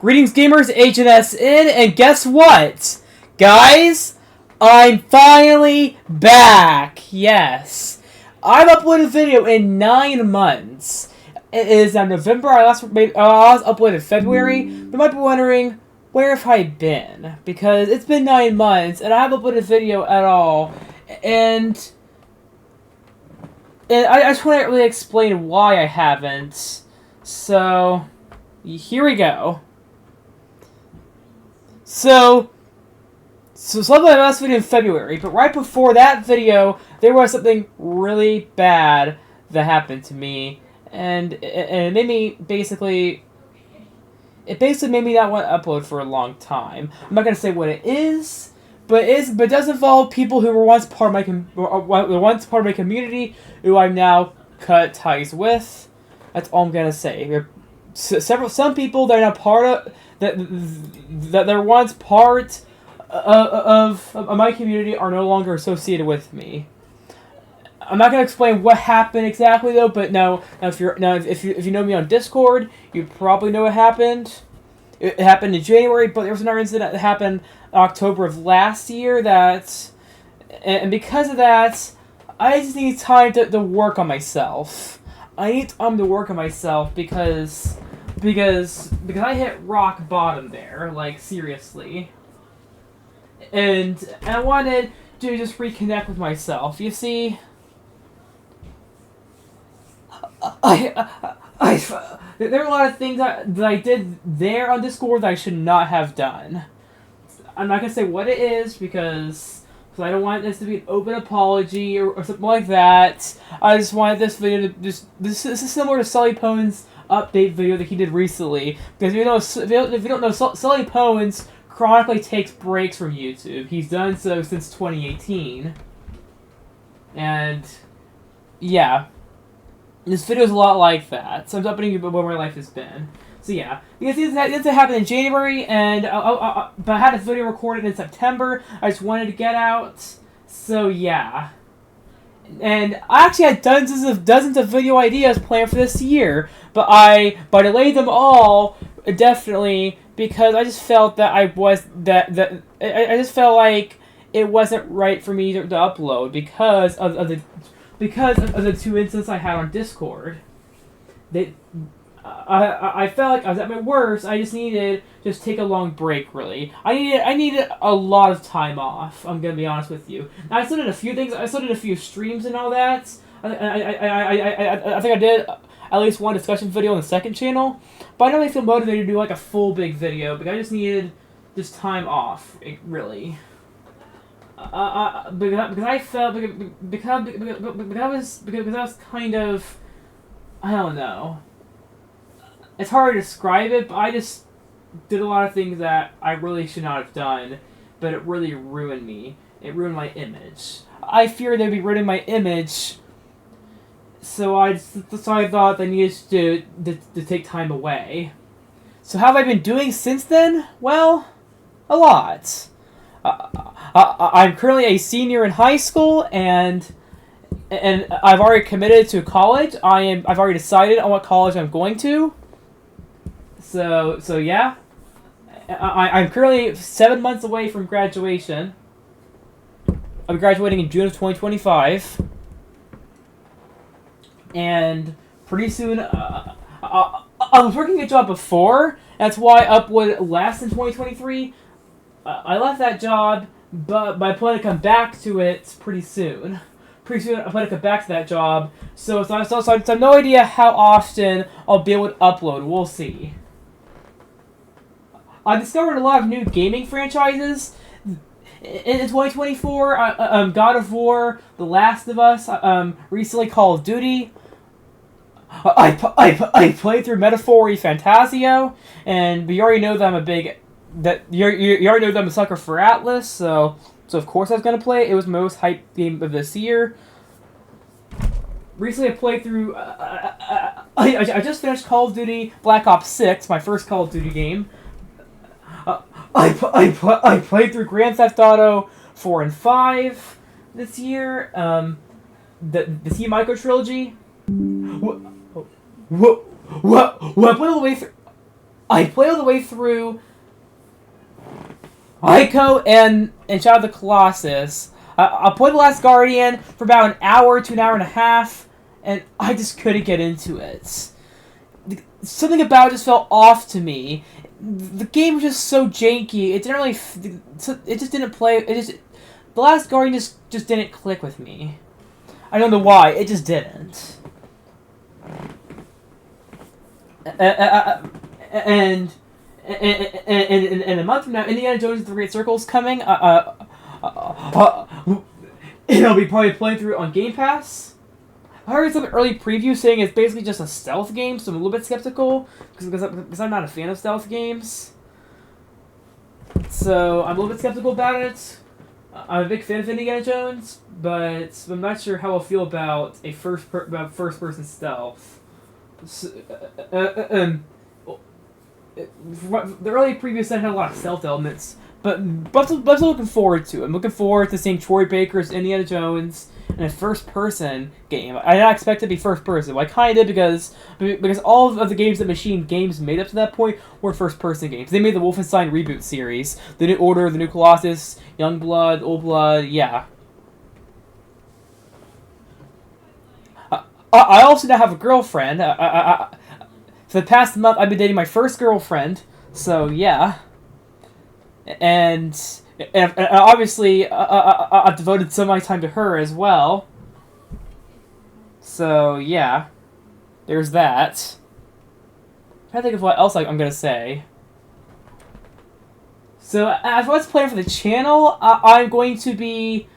Greetings gamers, HNS in, and guess what? Guys, I'm finally back! Yes. I've uploaded a video in 9 months. It is now November, I last uploaded in February. You might be wondering, where have I been? Because it's been 9 months, and I haven't uploaded a video at all. And I just want to really explain why I haven't. So, here we go. So I uploaded my last video in February, but right before that video, there was something really bad that happened to me, and it made me basically made me not want to upload for a long time. I'm not gonna say what it is, but it does involve people who were once part of my community, who I've now cut ties with. That's all I'm gonna say. Some people that are now part of that they're once part of my community are no longer associated with me. I'm not gonna explain what happened exactly though, but if you know me on Discord, you probably know what happened. It happened in January, but there was another incident that happened in October of last year and because of that, I just need time to work on myself. I need time to work on myself because I hit rock bottom there, like seriously. And I wanted to just reconnect with myself. You see, there are a lot of things that I did there on Discord that I should not have done. I'm not gonna say what it is because I don't want this to be an open apology or something like that. I just wanted this video to this is similar to Sully Pone's update video that he did recently. Because if you don't know, Sully Pones chronically takes breaks from YouTube. He's done so since 2018. And yeah, this video is a lot like that. So I'm updating you about where my life has been. So yeah, because this happened in January, and but I had this video recorded in September. I just wanted to get out. So yeah. And I actually had dozens of video ideas planned for this year, but I delayed them all definitely because I just felt that I just felt like it wasn't right for me to upload because of the 2 incidents I had on Discord. I felt like I was at my worst. I just needed to take a long break. Really, I needed a lot of time off. I'm gonna be honest with you. Now, I still did a few things. I still did a few streams and all that. I think I did at least one discussion video on the second channel, but I don't really feel motivated to do like a full big video because I just needed just time off. Really. Because I felt because I was kind of, I don't know. It's hard to describe it, but I just did a lot of things that I really should not have done, but it really ruined me. It ruined my image. I feared they'd be ruining my image, so I thought I needed to take time away. So how have I been doing since then? Well, a lot. I'm currently a senior in high school, and I've already committed to college. I've already decided on what college I'm going to. So yeah, I'm currently 7 months away from graduation. I'll be graduating in June of 2025, and pretty soon, I was working a job before. That's why I uploaded last in 2023. I left that job, but I plan to come back to it pretty soon. Pretty soon, I plan to come back to that job. So I have no idea how often I'll be able to upload. We'll see. I discovered a lot of new gaming franchises in 2024. God of War, The Last of Us, recently Call of Duty. I played through Metaphor Fantasio, and you already know that I'm a big you already know that I'm a sucker for Atlas. So of course I was gonna play it. It was my most hyped game of this year. Recently I played through. I just finished Call of Duty Black Ops 6, my first Call of Duty game. I played through Grand Theft Auto 4 and 5 this year. The T Micro trilogy. What? I played all the way through. I played all the way through Ico and Shadow of the Colossus. I played The Last Guardian for about an hour to an hour and a half, and I just couldn't get into it. Something about it just felt off to me. The game was just so janky. It didn't really. It just didn't play. The Last Guardian just didn't click with me. I don't know why. It just didn't. And a month from now, Indiana Jones and the Great Circle is coming. It'll be probably playing through it on Game Pass. I heard some early preview saying it's basically just a stealth game, so I'm a little bit skeptical because I'm not a fan of stealth games. So I'm a little bit skeptical about it. I'm a big fan of Indiana Jones, but I'm not sure how I'll feel about a first person stealth. So, the early preview said it had a lot of stealth elements, but I'm looking forward to it. I'm looking forward to seeing Troy Baker's Indiana Jones in a first-person game. I did not expect it to be first-person. Well, I kind of did because all of the games that Machine Games made up to that point were first-person games. They made the Wolfenstein reboot series, the New Order, the New Colossus, Youngblood, Old Blood, yeah. I also now have a girlfriend. For the past month, I've been dating my first girlfriend, so yeah. And obviously, I've devoted so much time to her as well. So, yeah. There's that. I'm trying to think of what else I'm going to say. So, as what's planned for the channel, I'm going to be...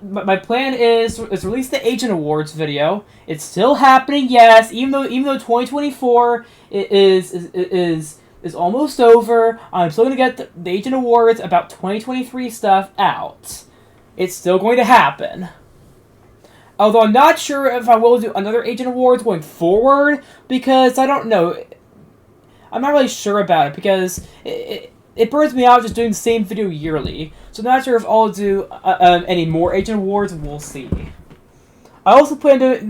my plan is release the Agent Awards video. It's still happening, yes, even though 2024 is almost over. I'm still going to get the Agent Awards about 2023 stuff out. It's still going to happen. Although I'm not sure if I will do another Agent Awards going forward, because I don't know. I'm not really sure about it, because it burns me out just doing the same video yearly. So I'm not sure if I'll do any more Agent Awards. We'll see. I also plan to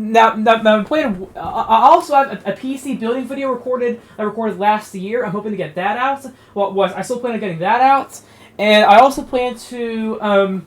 I also have a PC building video I recorded last year. I'm hoping to get that out. Well, I still plan on getting that out, and I also plan to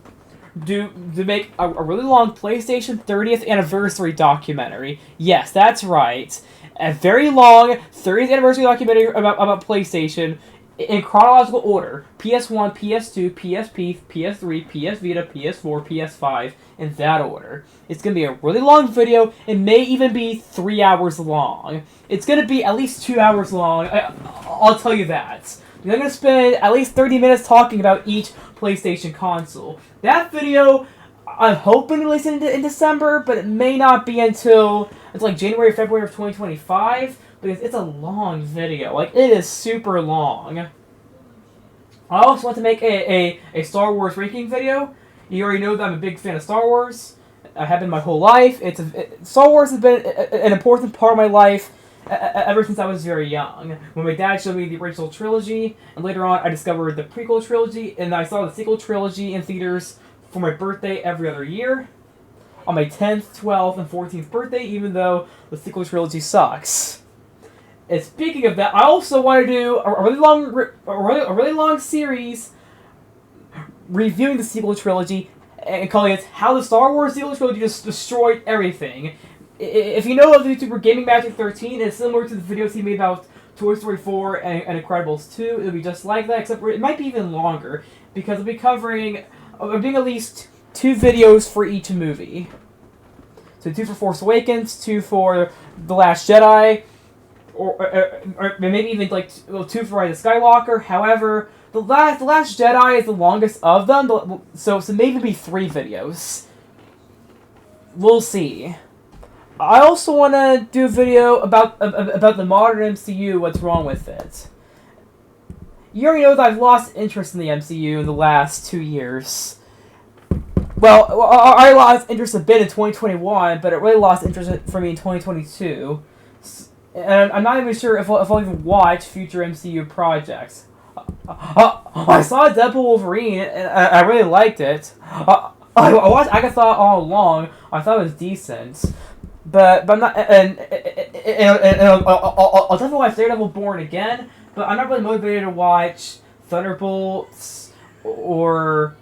make a really long PlayStation 30th anniversary documentary. Yes, that's right, a very long 30th anniversary documentary about PlayStation. In chronological order: PS1, PS2, PSP, PS3, PS Vita, PS4, PS5, in that order. It's going to be a really long video. It may even be 3 hours long. It's going to be at least 2 hours long. I'll tell you that. I'm going to spend at least 30 minutes talking about each PlayStation console. That video, I'm hoping to release in December, but it may not be until like January or February of 2025. Because it's a long video. Like, it is super long. I also want to make a Star Wars ranking video. You already know that I'm a big fan of Star Wars. I have been my whole life. Star Wars has been an important part of my life ever since I was very young. When my dad showed me the original trilogy, and later on I discovered the prequel trilogy, and I saw the sequel trilogy in theaters for my birthday every other year. On my 10th, 12th, and 14th birthday, even though the sequel trilogy sucks. And speaking of that, I also want to do a really long series reviewing the sequel trilogy and calling it "How the Star Wars Sequel Trilogy Just Destroyed Everything." If you know of the YouTuber Gaming Magic 13, it's similar to the videos he made about Toy Story 4 and Incredibles 2. It'll be just like that, except for it might be even longer because I'll be covering at least 2 videos for each movie. So 2 for Force Awakens, 2 for The Last Jedi. Or maybe even like 2 for Rise of Skywalker. However, the Last Jedi is the longest of them, so maybe be 3 videos. We'll see. I also want to do a video about the modern MCU. What's wrong with it? You already know that I've lost interest in the MCU in the last 2 years. Well, I lost interest a bit in 2021, but it really lost interest for me in 2022. And I'm not even sure if I'll even watch future MCU projects. I saw Deadpool Wolverine, and I really liked it. I watched Agatha all along. I thought it was decent, but I'm not. And I'll definitely watch Daredevil Born Again, but I'm not really motivated to watch Thunderbolts or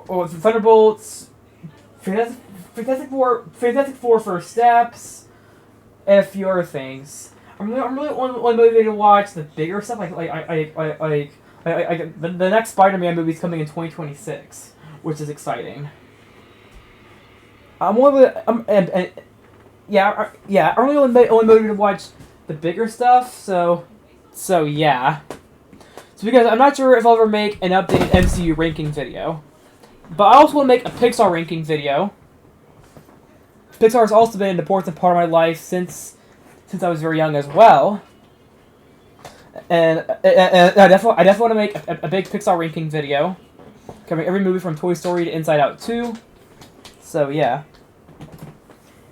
Thunderbolts, Fantastic Four First Steps, and a few other things. I'm really only motivated to watch the bigger stuff, like the next Spider-Man movie is coming in 2026, which is exciting. I'm really only motivated to watch the bigger stuff. So yeah. So because I'm not sure if I'll ever make an updated MCU ranking video, but I also want to make a Pixar ranking video. Pixar has also been an important part of my life since I was very young as well. And I definitely want to make a big Pixar ranking video, covering every movie from Toy Story to Inside Out 2. So yeah.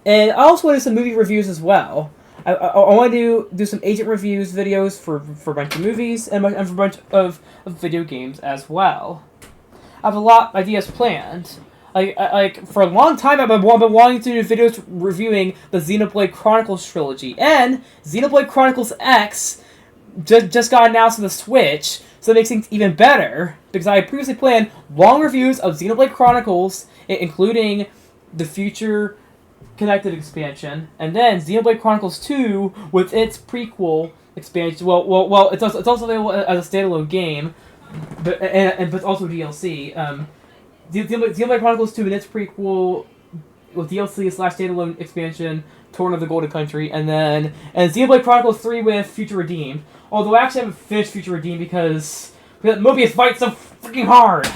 And I also want to do some movie reviews as well. I want to do some agent reviews videos for a bunch of movies and for a bunch of video games as well. I have a lot of ideas planned. Like for a long time, I've been wanting to do videos reviewing the Xenoblade Chronicles trilogy, and Xenoblade Chronicles X just got announced on the Switch, so it makes things even better, because I previously planned long reviews of Xenoblade Chronicles, including the future connected expansion, and then Xenoblade Chronicles 2 with its prequel expansion. Well, it's also available as a standalone game, but it's also DLC. Xenoblade Chronicles 2 and its prequel with DLC / standalone expansion, Torn of the Golden Country, and Xenoblade Chronicles 3 with Future Redeemed. Although I actually haven't finished Future Redeemed because Mobius fights so freaking hard.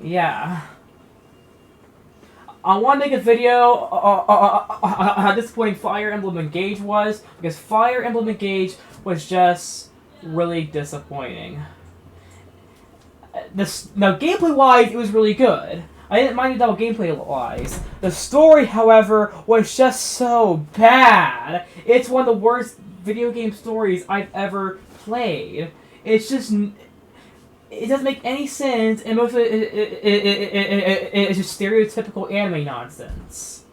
Yeah. I want to make a video on how disappointing Fire Emblem Engage was, because Fire Emblem Engage was just really disappointing. Now, gameplay-wise, it was really good. I didn't mind it all gameplay-wise. The story, however, was just so bad. It's one of the worst video game stories I've ever played. It's just... It doesn't make any sense, and most of it's just stereotypical anime nonsense.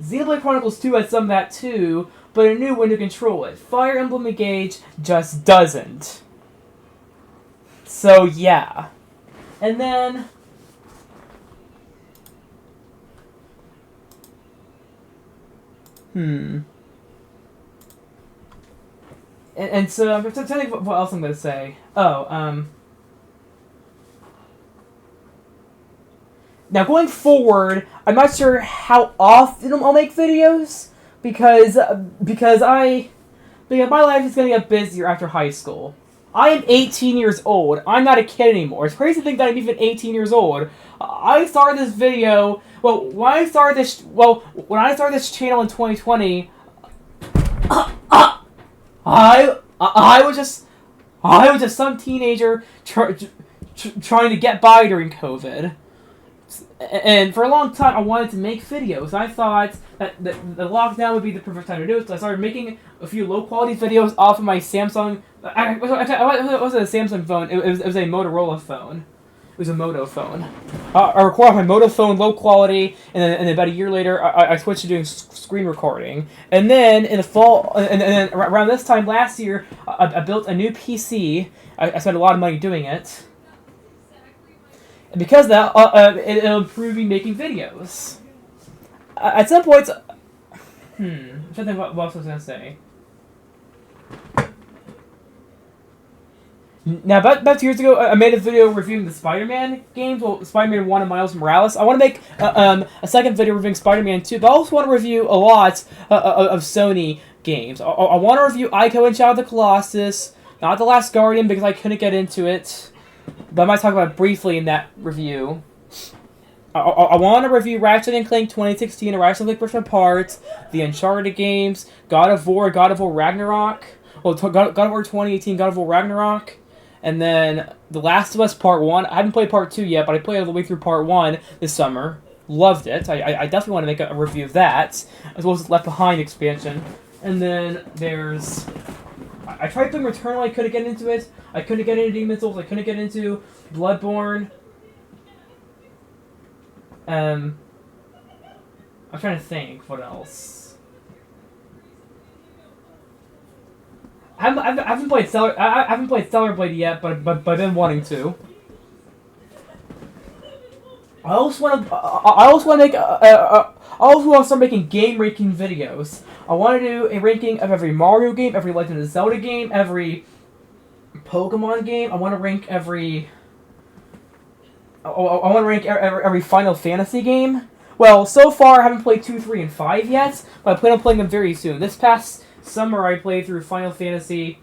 Xenoblade Chronicles 2 has some of that too, but a new way to control it. Fire Emblem Engage just doesn't. So yeah. And then... And so I'm trying to think what else I'm going to say. Now, going forward, I'm not sure how often I'll make videos, because my life is going to get busier after high school. I am 18 years old. I'm not a kid anymore. It's crazy to think that I'm even 18 years old. I started this video... when I started this channel in 2020, I was just some teenager trying to get by during COVID. And for a long time, I wanted to make videos. I thought that the lockdown would be the perfect time to do it, so I started making a few low-quality videos off of my Samsung... It wasn't a Samsung phone, it was a Motorola phone. It was a Moto phone. I recorded my Moto phone low quality, and then about a year later, I switched to doing screen recording. And then in the fall, and then around this time last year, I built a new PC. I spent a lot of money doing it. And because of that, it'll improve me making videos. At some points... I'm trying to think what else I was going to say. Now, about 2 years ago, I made a video reviewing the Spider-Man games. Well, Spider-Man 1 and Miles Morales. I want to make a second video reviewing Spider-Man 2, but I also want to review a lot of Sony games. I want to review Ico and Shadow of the Colossus, not The Last Guardian, because I couldn't get into it. But I might talk about it briefly in that review. I want to review Ratchet & Clank 2016, and Ratchet & Clank Rift Apart, the Uncharted games, God of War Ragnarok, God of War 2018, God of War Ragnarok, and then The Last of Us Part 1. I haven't played Part 2 yet, but I played all the way through Part 1 this summer. Loved it. I definitely want to make a review of that, as well as the Left Behind expansion. And then there's... I tried playing Returnal, I couldn't get into it. I couldn't get into Demon's Souls, I couldn't get into Bloodborne. I'm trying to think what else. I haven't played I haven't played Stellar Blade yet, but I've been wanting to. I also want to make I also want to start making game ranking videos. I want to do a ranking of every Mario game, every Legend of Zelda game, every Pokemon game. I want to rank every. I want to rank every Final Fantasy game. Well, so far I haven't played 2, 3, and 5 yet, but I plan on playing them very soon. This past summer I played through Final Fantasy.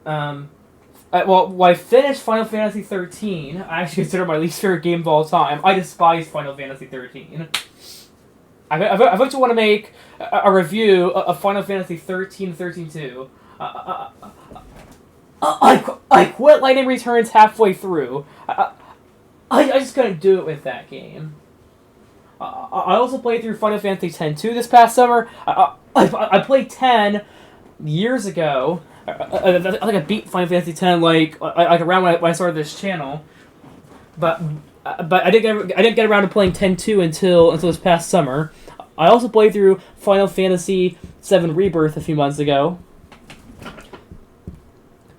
I finished Final Fantasy 13. I actually consider it my least favorite game of all time. I despise Final Fantasy 13. I eventually want to make a review of Final Fantasy 13 and 13-2. I quit Lightning Returns halfway through. I just couldn't do it with that game. I also played through Final Fantasy X-2 this past summer. I played 10 years ago. I think I beat Final Fantasy X like around when I started this channel, but I didn't get around to playing 10-2 until this past summer. I also played through Final Fantasy VII Rebirth a few months ago.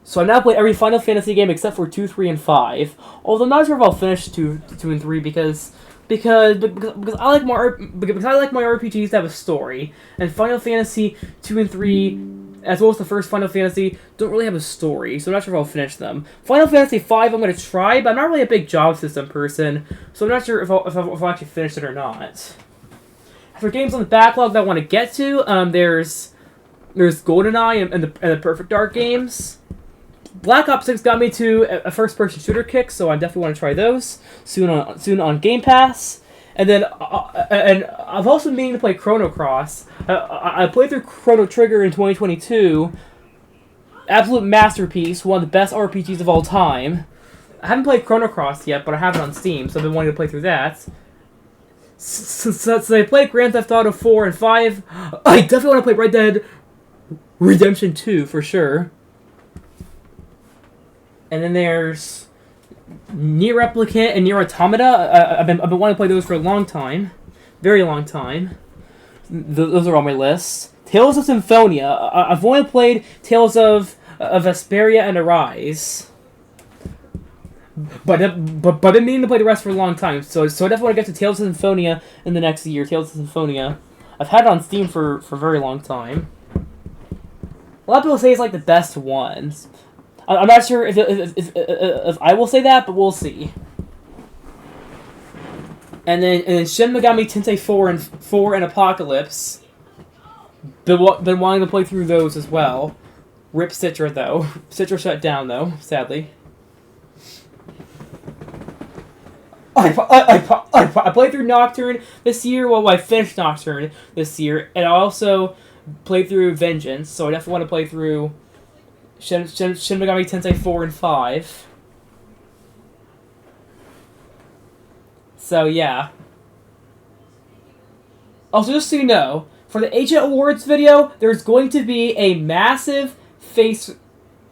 So I've now played every Final Fantasy game except for 2, 3, and 5. Although I'm not sure if I'll finish 2 and 3 because I like my RPGs to have a story, and Final Fantasy 2 and 3, as well as the first Final Fantasy, don't really have a story, so I'm not sure if I'll finish them. Final Fantasy 5 I'm going to try, but I'm not really a big job system person, so I'm not sure if I'll actually finish it or not. For games on the backlog that I want to get to, there's GoldenEye and the Perfect Dark games. Black Ops 6 got me to a first-person shooter kick, so I definitely want to try those soon on Game Pass. And then, and I've also been meaning to play Chrono Cross. I played through Chrono Trigger in 2022. Absolute masterpiece, one of the best RPGs of all time. I haven't played Chrono Cross yet, but I have it on Steam, so I've been wanting to play through that. So I played Grand Theft Auto 4 and 5. I definitely want to play Red Dead Redemption 2 for sure. And then there's Nier Replicant and Nier Automata. I've been wanting to play those for a long time, very long time. Those are on my list. Tales of Symphonia. I've only played Tales of Vesperia and Arise, but I've been meaning to play the rest for a long time. So I definitely want to get to Tales of Symphonia in the next year. Tales of Symphonia. I've had it on Steam for a very long time. A lot of people say it's like the best ones. I'm not sure if I will say that, but we'll see. And then Shin Megami Tensei 4 and Apocalypse. Been wanting to play through those as well. Rip Citra though. Citra shut down though, sadly. I played through Nocturne this year. Well, I finished Nocturne this year, and I also played through Vengeance. So I definitely want to play through Shin Megami Tensei 4 and 5. So, yeah. Also, just so you know, for the Agent Awards video, there's going to be a massive face...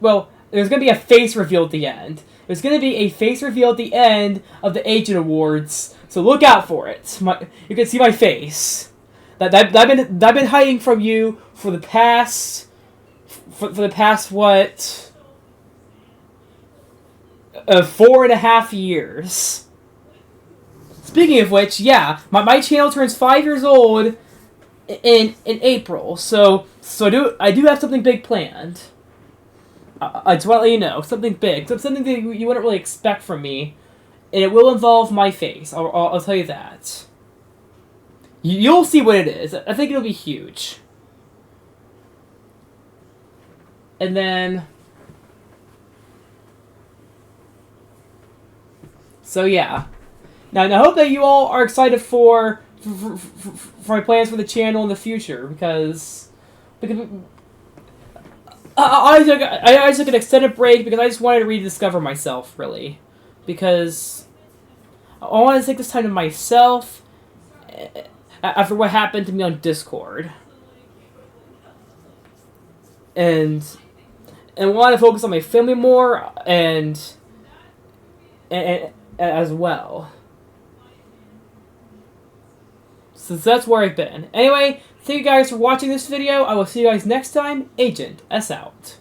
Well, there's going to be a face reveal at the end. There's going to be a face reveal at the end of the Agent Awards, so look out for it. You can see my face. That I've been hiding from you for the past... For the past, what, 4.5 years. Speaking of which, yeah, my channel turns 5 years old in April, so I do have something big planned. I just want to let you know, something big, something that you wouldn't really expect from me, and it will involve my face. I'll tell you that. You'll see what it is. I think it'll be huge. And then, so yeah. Now I hope that you all are excited for my plans for the channel in the future, because I took an extended break because I just wanted to rediscover myself, really, because I wanted to take this time to myself after what happened to me on Discord, and want to focus on my family more, and as well. So that's where I've been. Anyway, thank you guys for watching this video. I will see you guys next time. Agent S out.